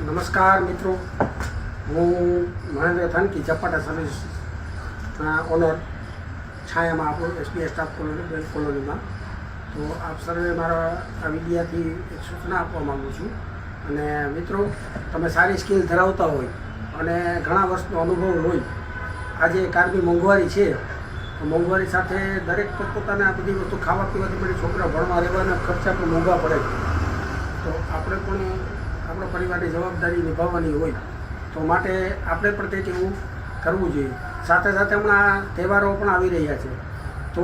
નમસ્કાર મિત્રો, હું મહેન્દ્ર થાનકી, ઝપાટા સર્વિસના ઓનર, છાયામાં આપણું એસબીઆઈ સ્ટાફ કોલોનીમાં. તો આપ સર્વે મારા આ વિડીયાથી એક સૂચના આપવા માગું છું. અને મિત્રો, તમે સારી સ્કિલ ધરાવતા હોય અને ઘણા વર્ષનો અનુભવ હોય, આજે કારની મોંઘવારી છે, તો મોંઘવારી સાથે દરેક પોતપોતાને આ બધી વસ્તુ ખાવા પીવાથી બધી છોકરા ભણવા રહેવાના ખર્ચા પણ મોંઘા પડે. તો આપણે પણ આપણા પરિવારની જવાબદારી નિભાવવાની હોય, તો માટે આપણે પણ કંઈક એવું કરવું જોઈએ. સાથે સાથે હમણાં તહેવારો પણ આવી રહ્યા છે, તો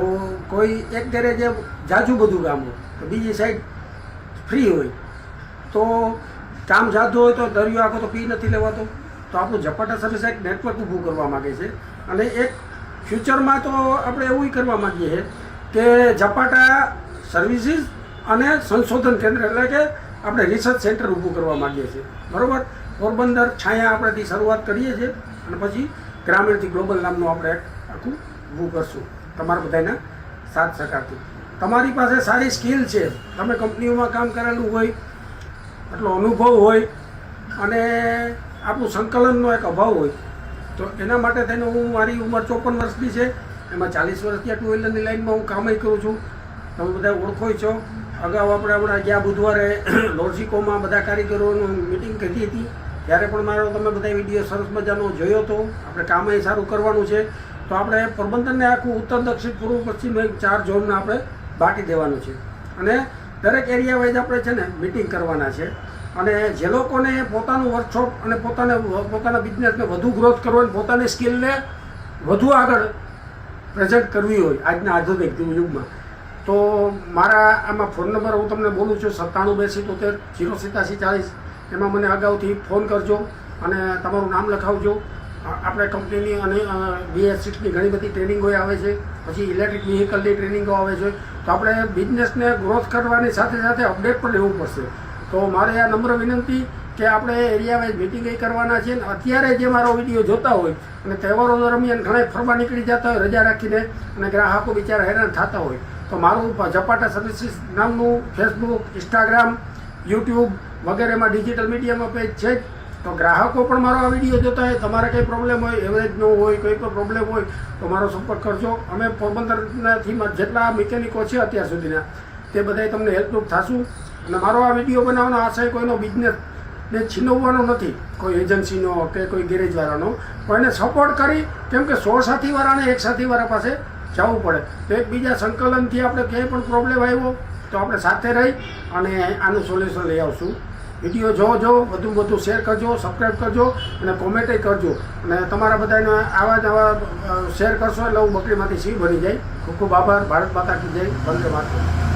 કોઈ એક ગેરેજે જાજુ બધું કામ હોય તો બીજી સાઈડ ફ્રી હોય, તો કામ જાજુ હોય તો દરિયો આખો તો ફી નથી લેવાતો. તો આપણું ઝપાટા સર્વિસ એક નેટવર્ક ઊભું કરવા માગે છે. અને એક ફ્યુચરમાં તો આપણે એવું કરવા માગીએ છીએ કે ઝપાટા સર્વિસીસ અને સંશોધન કેન્દ્ર, એટલે કે આપણે રિસર્ચ સેન્ટર ઊભું કરવા માગીએ છીએ. બરાબર, પોરબંદર છાયા આપણેથી શરૂઆત કરીએ છીએ અને પછી ગ્રામીણથી ગ્લોબલ નામનું આપણે આખું ઊભું કરશું તમારા બધાના સાથ સહકારથી. તમારી પાસે સારી સ્કિલ છે, તમે કંપનીઓમાં કામ કરેલું હોય, એટલો અનુભવ હોય અને આપણું સંકલનનો એક અભાવ હોય, તો એના માટે થઈને મારી ઉંમર 54 વર્ષની છે, એમાં 40 વર્ષથી ટુ વ્હીલરની લાઇનમાં હું કામ કરું છું. તમે બધા ઓળખો છો. અગાઉ આપણે હમણાં ગયા બુધવારે લોજિકોમાં બધા કારીગરોનું મિટિંગ કરી હતી, ત્યારે પણ મારો તમે બધા વિડીયો સરસ મજાનો જોયો હતો. આપણે કામ એ સારું કરવાનું છે, તો આપણે પોરબંદરને આખું ઉત્તર દક્ષિણ પૂર્વ પશ્ચિમ 4 ઝોનને આપણે બાંટી દેવાનું છે. અને દરેક એરિયા વાઇઝ આપણે છે ને મિટિંગ કરવાના છે. અને જે લોકોને પોતાનું વર્કશોપ અને પોતાના બિઝનેસને વધુ ગ્રોથ કરવો હોય, પોતાની સ્કિલને વધુ આગળ પ્રેઝન્ટ કરવી હોય આજના આધુનિક યુગમાં, તો મારા આમાં ફોન નંબર હું તમને બોલું છું, 97 એમાં મને અગાઉથી ફોન કરજો અને તમારું નામ લખાવજો. આપણે કંપનીની અને BS6ની ઘણી બધી ટ્રેનિંગો આવે છે, પછી ઇલેક્ટ્રિક વ્હીકલની ટ્રેનિંગો આવે છે. તો આપણે બિઝનેસને ગ્રોથ કરવાની સાથે સાથે અપડેટ પણ લેવું પડશે. તો મારે આ નમ્ર વિનંતી કે આપણે એરિયા વાઇઝ મિટિંગ કરવાના છે. અત્યારે જે મારો વિડીયો જોતા હોય અને તહેવારો દરમિયાન ઘણા ફરવા નીકળી જતા હોય રજા રાખીને, અને ગ્રાહકો બિચારા હેરાન થતા હોય, તો મારું ઝપાટા સર્વિસીસ નામનું ફેસબુક, ઇન્સ્ટાગ્રામ, યુટ્યુબ વગેરેમાં ડિજિટલ મીડિયામાં પેજ છે. તો ગ્રાહકો પણ મારો આ વિડીયો જોતા હોય, તમારે કંઈ પ્રોબ્લેમ હોય, એવરેજનો હોય, કોઈ પણ પ્રોબ્લેમ હોય, તો મારો સંપર્ક કરજો. અમે પોરબંદરનાથી જેટલા મિકેનિકો છે અત્યાર સુધીના, તે બધાય તમને હેલ્પરૂપ થશું. અને મારો આ વિડીયો બનાવવાનો આશય કોઈનો બિઝનેસને છીનવવાનો નથી, કોઈ એજન્સીનો કે કોઈ ગેરેજવાળાનો, કોઈને સપોર્ટ કરી, કેમ કે 100 સાથીવાળાને એક સાથીવાળા પાસે જવું પડે, તો એકબીજા સંકલનથી આપણે ક્યાંય પણ પ્રોબ્લેમ આવ્યો તો આપણે સાથે રહી અને આનું સોલ્યુશન લઈ આવશું. વિડીયો જોજો, વધુ શેર કરજો, સબસ્ક્રાઈબ કરજો અને કોમેન્ટે કરજો. અને તમારા બધાને આવા શેર કરશો એટલે હું બકરીમાંથી સિંહ બની જાય. ખૂબ ખૂબ આભાર. ભારત માતા કી જય. વંદે માતરમ.